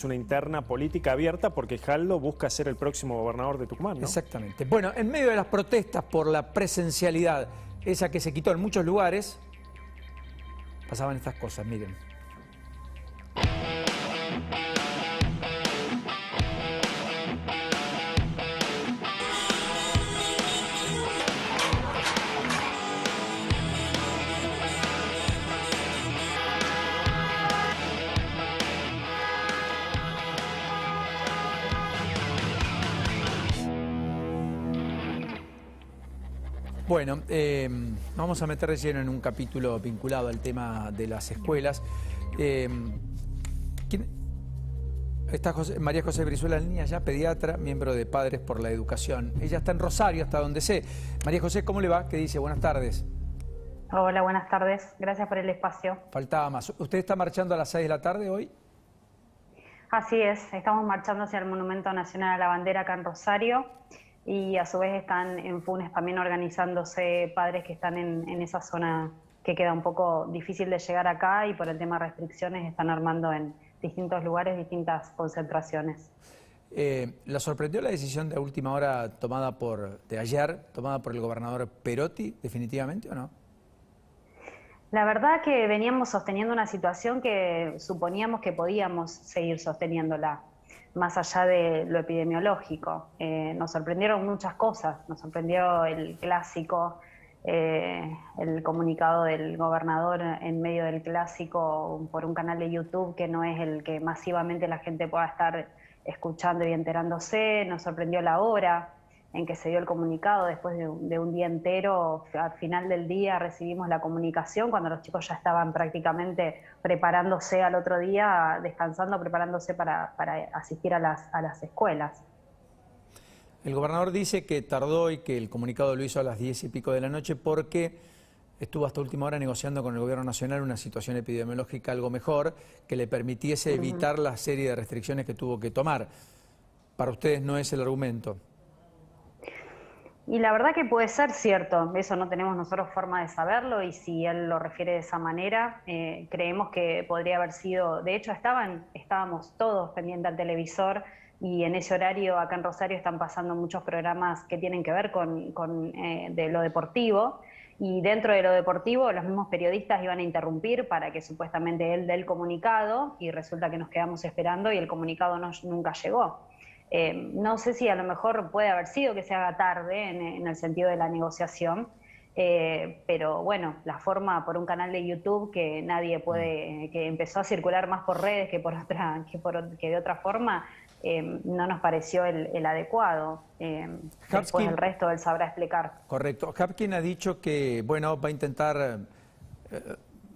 una interna política abierta porque Jaldo busca ser el próximo gobernador de Tucumán, ¿no? Exactamente. Bueno, en medio de las protestas por la presencialidad, esa que se quitó en muchos lugares, pasaban estas cosas, miren. Bueno, vamos a meter de lleno en un capítulo vinculado al tema de las escuelas. Está María José Brizuela en línea, ya pediatra, miembro de Padres por la Educación. Ella está en Rosario, hasta donde sé. María José, ¿cómo le va? ¿Qué dice? Buenas tardes. Hola, buenas tardes. Gracias por el espacio. Faltaba más. ¿Usted está marchando a las 6 de la tarde hoy? Así es, estamos marchando hacia el Monumento Nacional a la Bandera acá en Rosario. Y a su vez están en Funes también organizándose padres que están en esa zona que queda un poco difícil de llegar acá, y por el tema de restricciones están armando en distintos lugares distintas concentraciones. ¿La sorprendió la decisión de última hora de ayer, tomada por el gobernador Perotti, definitivamente o no? La verdad que veníamos sosteniendo una situación que suponíamos que podíamos seguir sosteniéndola, más allá de lo epidemiológico. Nos sorprendieron muchas cosas, nos sorprendió el clásico, el comunicado del gobernador en medio del clásico por un canal de YouTube que no es el que masivamente la gente pueda estar escuchando y enterándose. Nos sorprendió la hora en que se dio el comunicado, después de un día entero. Al final del día recibimos la comunicación cuando los chicos ya estaban prácticamente preparándose al otro día, descansando, preparándose para asistir a las escuelas. El gobernador dice que tardó y que el comunicado lo hizo a las 10 y pico de la noche porque estuvo hasta última hora negociando con el gobierno nacional una situación epidemiológica algo mejor que le permitiese evitar la serie de restricciones que tuvo que tomar. Para ustedes no es el argumento. Y la verdad que puede ser cierto, eso no tenemos nosotros forma de saberlo, y si él lo refiere de esa manera, creemos que podría haber sido. De hecho estábamos todos pendientes al televisor, y en ese horario acá en Rosario están pasando muchos programas que tienen que ver de lo deportivo, y dentro de lo deportivo los mismos periodistas iban a interrumpir para que supuestamente él dé el comunicado, y resulta que nos quedamos esperando y el comunicado nunca llegó. No sé si a lo mejor puede haber sido que se haga tarde en el sentido de la negociación, pero bueno, la forma por un canal de YouTube que nadie puede, que empezó a circular más por redes que de otra forma, no nos pareció el adecuado. Después el resto él sabrá explicar. Correcto. Hapkin ha dicho que bueno, va a intentar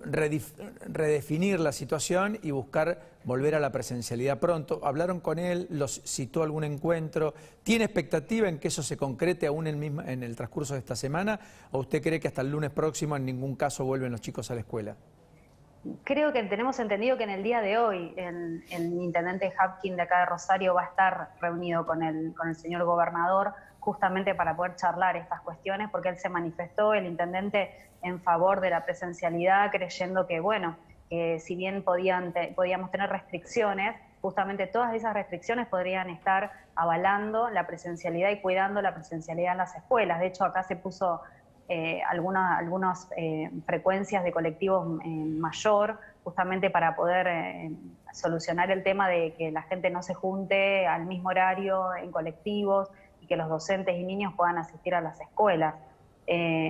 redefinir la situación y buscar volver a la presencialidad pronto. ¿Hablaron con él? ¿Los citó algún encuentro? ¿Tiene expectativa en que eso se concrete aún en el transcurso de esta semana? ¿O usted cree que hasta el lunes próximo en ningún caso vuelven los chicos a la escuela? Creo que tenemos entendido que en el día de hoy el intendente Hapkin de acá de Rosario va a estar reunido con el señor gobernador, justamente para poder charlar estas cuestiones, porque él se manifestó, el intendente, en favor de la presencialidad, creyendo que, bueno, que si bien podíamos tener restricciones, justamente todas esas restricciones podrían estar avalando la presencialidad y cuidando la presencialidad en las escuelas. De hecho, acá se puso algunas frecuencias de colectivos mayor, justamente para poder solucionar el tema de que la gente no se junte al mismo horario en colectivos y que los docentes y niños puedan asistir a las escuelas.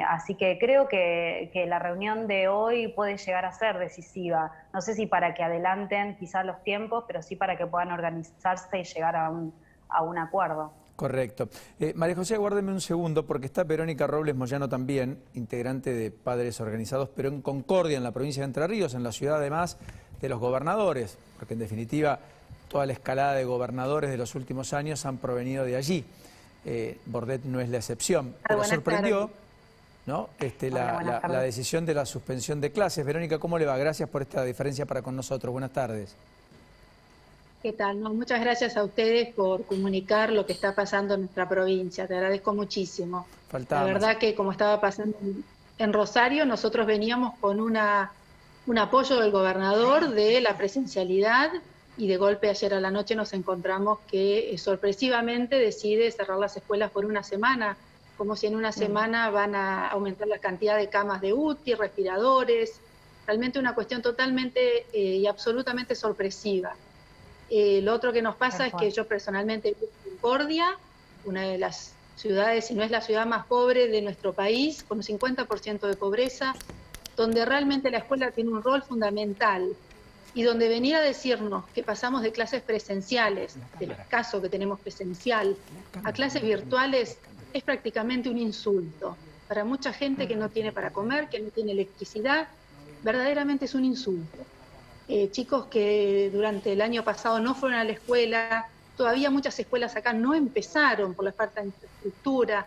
Así que creo que la reunión de hoy puede llegar a ser decisiva. No sé si para que adelanten quizás los tiempos, pero sí para que puedan organizarse y llegar a un acuerdo. Correcto. María José, guárdeme un segundo, porque está Verónica Robles Moyano también, integrante de Padres Organizados, pero en Concordia, en la provincia de Entre Ríos, en la ciudad además de los gobernadores, porque en definitiva toda la escalada de gobernadores de los últimos años han provenido de allí. Bordet no es la excepción. Pero sorprendió, ¿no? La decisión de la suspensión de clases. Verónica, ¿cómo le va? Gracias por esta diferencia para con nosotros. Buenas tardes. ¿Qué tal? No, muchas gracias a ustedes por comunicar lo que está pasando en nuestra provincia. Te agradezco muchísimo. La verdad que como estaba pasando en Rosario, nosotros veníamos con un apoyo del gobernador de la presencialidad y de golpe ayer a la noche nos encontramos que sorpresivamente decide cerrar las escuelas por una semana, como si en una semana van a aumentar la cantidad de camas de UTI, respiradores, realmente una cuestión totalmente y absolutamente sorpresiva. Lo otro que nos pasa es que yo personalmente vivo en Concordia, una de las ciudades, si no es la ciudad más pobre de nuestro país, con un 50% de pobreza, donde realmente la escuela tiene un rol fundamental y donde venir a decirnos que pasamos de clases presenciales, del caso que tenemos presencial, a clases virtuales, es prácticamente un insulto. Para mucha gente que no tiene para comer, que no tiene electricidad, verdaderamente es un insulto. Chicos que durante el año pasado no fueron a la escuela, todavía muchas escuelas acá no empezaron por la falta de infraestructura.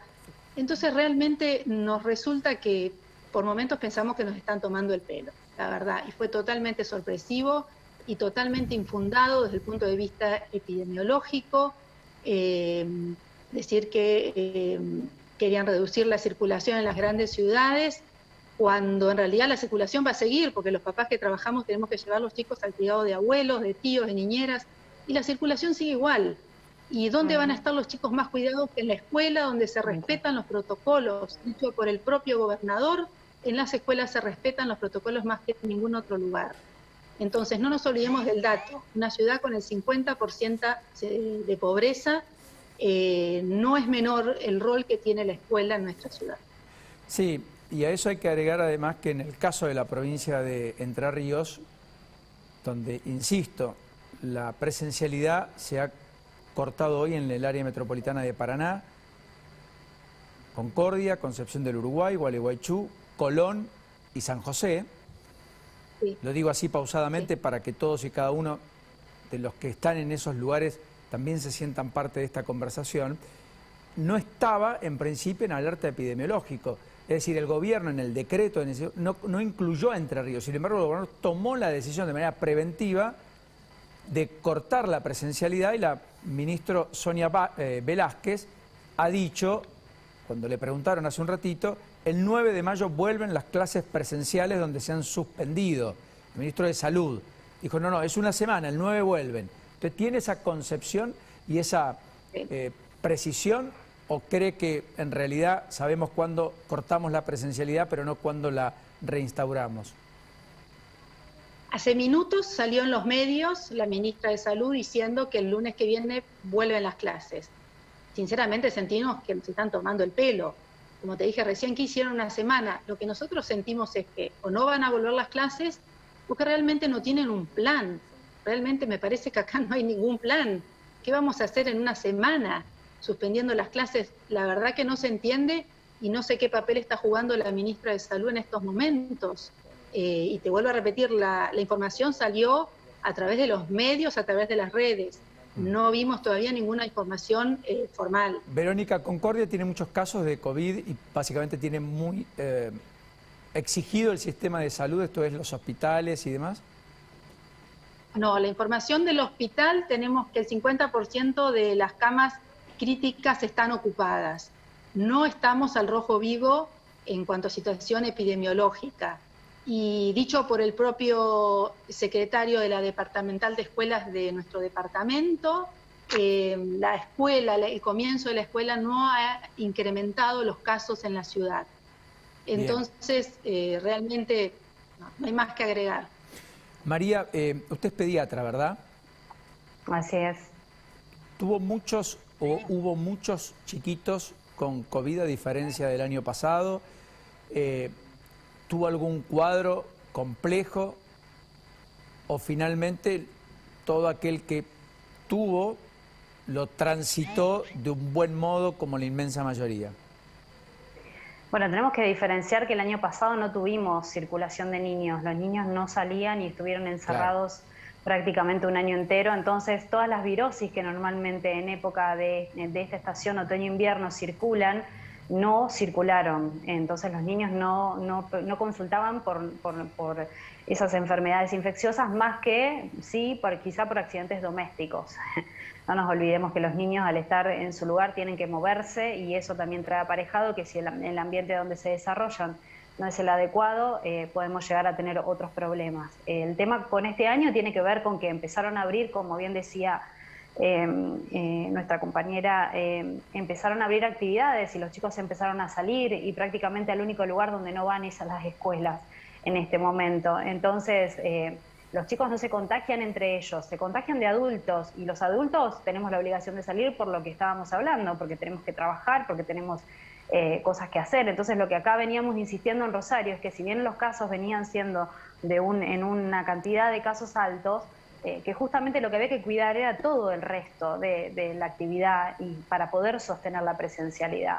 Entonces realmente nos resulta que por momentos pensamos que nos están tomando el pelo, la verdad, y fue totalmente sorpresivo y totalmente infundado desde el punto de vista epidemiológico. Decir que querían reducir la circulación en las grandes ciudades, cuando en realidad la circulación va a seguir, porque los papás que trabajamos tenemos que llevar a los chicos al cuidado de abuelos, de tíos, de niñeras, y la circulación sigue igual. ¿Y dónde van a estar los chicos más cuidados que en la escuela, donde se respetan los protocolos? Dicho por el propio gobernador, en las escuelas se respetan los protocolos más que en ningún otro lugar. Entonces, no nos olvidemos del dato. Una ciudad con el 50% de pobreza, no es menor el rol que tiene la escuela en nuestra ciudad. Sí, y a eso hay que agregar además que en el caso de la provincia de Entre Ríos, donde, insisto, la presencialidad se ha cortado hoy en el área metropolitana de Paraná, Concordia, Concepción del Uruguay, Gualeguaychú, Colón y San José. Sí. Lo digo así pausadamente para que todos y cada uno de los que están en esos lugares también se sientan parte de esta conversación. No estaba en principio en alerta epidemiológico. Es decir, el gobierno en el decreto no incluyó a Entre Ríos. Sin embargo, el gobernador tomó la decisión de manera preventiva de cortar la presencialidad y la ministra Sonia Velázquez ha dicho, cuando le preguntaron hace un ratito, el 9 de mayo vuelven las clases presenciales donde se han suspendido. El ministro de Salud dijo, no, es una semana, el 9 vuelven. ¿Usted tiene esa concepción y esa precisión o cree que en realidad sabemos cuándo cortamos la presencialidad pero no cuándo la reinstauramos? Hace minutos salió en los medios la ministra de Salud diciendo que el lunes que viene vuelven las clases. Sinceramente sentimos que nos están tomando el pelo. Como te dije recién, que hicieron una semana. Lo que nosotros sentimos es que o no van a volver las clases o que realmente no tienen un plan. Realmente me parece que acá no hay ningún plan. ¿Qué vamos a hacer en una semana suspendiendo las clases? La verdad que no se entiende y no sé qué papel está jugando la ministra de Salud en estos momentos. Y te vuelvo a repetir, la información salió a través de los medios, a través de las redes. No vimos todavía ninguna información formal. Verónica, Concordia tiene muchos casos de COVID y básicamente tiene muy exigido el sistema de salud, esto es los hospitales y demás. No, la información del hospital tenemos que el 50% de las camas críticas están ocupadas. No estamos al rojo vivo en cuanto a situación epidemiológica. Y dicho por el propio secretario de la Departamental de Escuelas de nuestro departamento, la escuela, el comienzo de la escuela no ha incrementado los casos en la ciudad. Entonces, realmente no hay más que agregar. María, usted es pediatra, ¿verdad? Así es. ¿Tuvo muchos o hubo muchos chiquitos con COVID a diferencia del año pasado? ¿Tuvo algún cuadro complejo o finalmente todo aquel que tuvo lo transitó de un buen modo como la inmensa mayoría? Bueno, tenemos que diferenciar que el año pasado no tuvimos circulación de niños. Los niños no salían y estuvieron encerrados prácticamente un año entero. Entonces, todas las virosis que normalmente en época de esta estación otoño-invierno circulan, no circularon. Entonces los niños no consultaban por esas enfermedades infecciosas, más que sí, quizá por accidentes domésticos. No nos olvidemos que los niños al estar en su lugar tienen que moverse y eso también trae aparejado que si el ambiente donde se desarrollan no es el adecuado, podemos llegar a tener otros problemas. El tema con este año tiene que ver con que empezaron a abrir, como bien decía nuestra compañera, empezaron a abrir actividades y los chicos empezaron a salir y prácticamente el único lugar donde no van es a las escuelas en este momento. Entonces, los chicos no se contagian entre ellos, se contagian de adultos y los adultos tenemos la obligación de salir por lo que estábamos hablando, porque tenemos que trabajar, porque tenemos cosas que hacer. Entonces, lo que acá veníamos insistiendo en Rosario es que si bien los casos venían siendo en una cantidad de casos altos, que justamente lo que había que cuidar era todo el resto de la actividad y para poder sostener la presencialidad.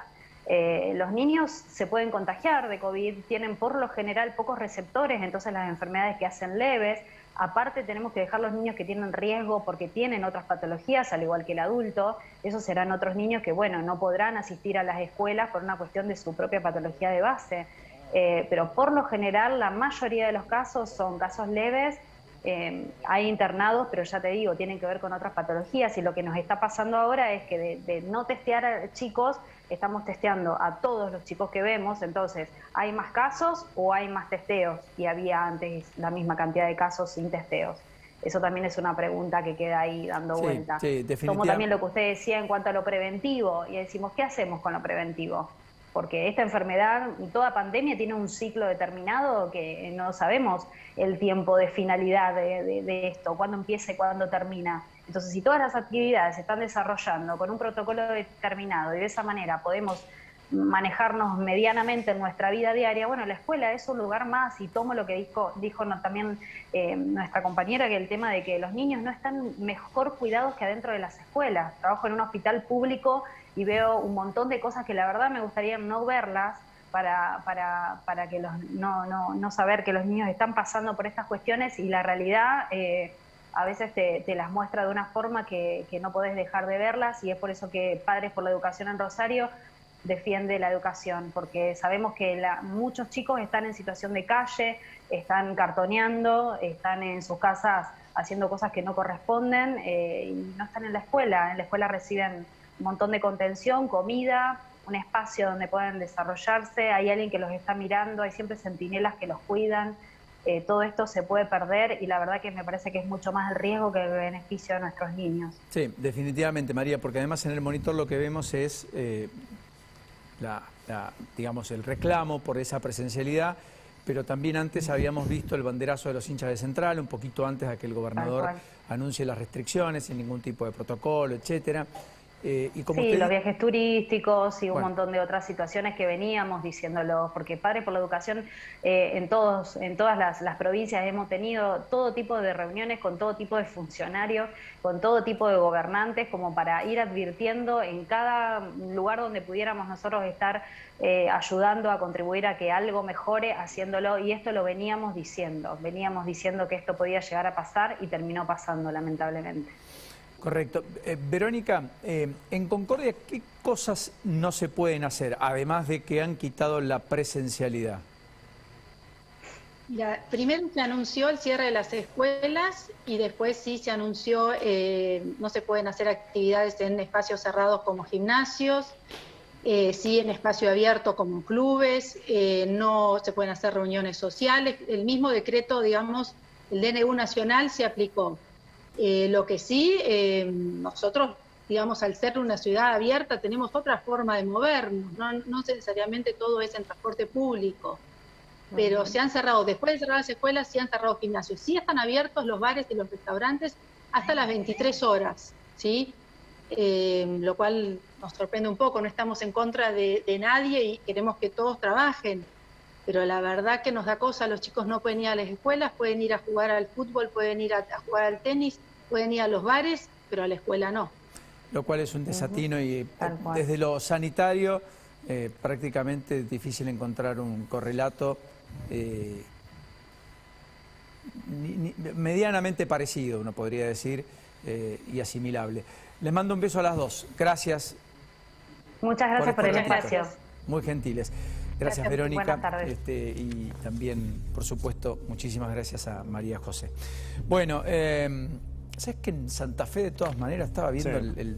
Los niños se pueden contagiar de COVID, tienen por lo general pocos receptores, entonces las enfermedades que hacen leves. Aparte tenemos que dejar los niños que tienen riesgo porque tienen otras patologías, al igual que el adulto. Esos serán otros niños que, bueno, no podrán asistir a las escuelas por una cuestión de su propia patología de base. Pero por lo general la mayoría de los casos son casos leves. Hay internados, pero ya te digo, tienen que ver con otras patologías y lo que nos está pasando ahora es que de no testear a chicos, estamos testeando a todos los chicos que vemos, entonces hay más casos o hay más testeos y había antes la misma cantidad de casos sin testeos. Eso también es una pregunta que queda ahí dando vuelta. Sí, definitivamente. Como también lo que usted decía en cuanto a lo preventivo, y decimos, ¿qué hacemos con lo preventivo? Porque esta enfermedad, toda pandemia tiene un ciclo determinado que no sabemos el tiempo de finalidad de esto, cuándo empieza y cuándo termina. Entonces, si todas las actividades se están desarrollando con un protocolo determinado y de esa manera podemos manejarnos medianamente en nuestra vida diaria, bueno, la escuela es un lugar más, y tomo lo que dijo también nuestra compañera, que el tema de que los niños no están mejor cuidados que adentro de las escuelas. Trabajo en un hospital público y veo un montón de cosas que la verdad me gustaría no verlas para que no saber que los niños están pasando por estas cuestiones, y la realidad a veces te las muestra de una forma que no podés dejar de verlas, y es por eso que Padres por la Educación en Rosario defiende la educación, porque sabemos que muchos chicos están en situación de calle, están cartoneando, están en sus casas haciendo cosas que no corresponden y no están en la escuela. En la escuela reciben un montón de contención, comida, un espacio donde pueden desarrollarse, hay alguien que los está mirando, hay siempre centinelas que los cuidan. Todo esto se puede perder y la verdad que me parece que es mucho más el riesgo que el beneficio de nuestros niños. Sí, definitivamente, María, porque además en el monitor lo que vemos es digamos, el reclamo por esa presencialidad, pero también antes habíamos visto el banderazo de los hinchas de Central, un poquito antes de que el gobernador anuncie las restricciones, sin ningún tipo de protocolo, etcétera. Y como sí, usted... los viajes turísticos y un montón de otras situaciones que veníamos diciéndolo, porque Padres por la Educación en todas las provincias hemos tenido todo tipo de reuniones con todo tipo de funcionarios, con todo tipo de gobernantes, como para ir advirtiendo en cada lugar donde pudiéramos nosotros estar ayudando a contribuir a que algo mejore, haciéndolo, y esto lo veníamos diciendo que esto podía llegar a pasar y terminó pasando, lamentablemente. Correcto. Verónica, en Concordia, ¿qué cosas no se pueden hacer, además de que han quitado la presencialidad? Mira, primero se anunció el cierre de las escuelas y después sí se anunció no se pueden hacer actividades en espacios cerrados como gimnasios, sí en espacio abierto como clubes, no se pueden hacer reuniones sociales. El mismo decreto, digamos, el DNU nacional se aplicó. Lo que sí, nosotros, digamos, al ser una ciudad abierta, tenemos otra forma de movernos, no necesariamente todo es en transporte público, pero se han cerrado, después de cerrar las escuelas, se han cerrado gimnasios. Sí están abiertos los bares y los restaurantes hasta las 23 horas, ¿sí? Lo cual nos sorprende un poco, no estamos en contra de nadie y queremos que todos trabajen. Pero la verdad que nos da cosa, los chicos no pueden ir a las escuelas, pueden ir a jugar al fútbol, pueden ir a jugar al tenis, pueden ir a los bares, pero a la escuela no. Lo cual es un desatino y desde lo sanitario prácticamente es difícil encontrar un correlato medianamente parecido, uno podría decir, y asimilable. Les mando un beso a las dos. Gracias. Muchas gracias por el espacio. Muy gentiles. Gracias, Verónica. Buenas tardes. Y también, por supuesto, muchísimas gracias a María José. Bueno, ¿sabes que en Santa Fe, de todas maneras, estaba viendo el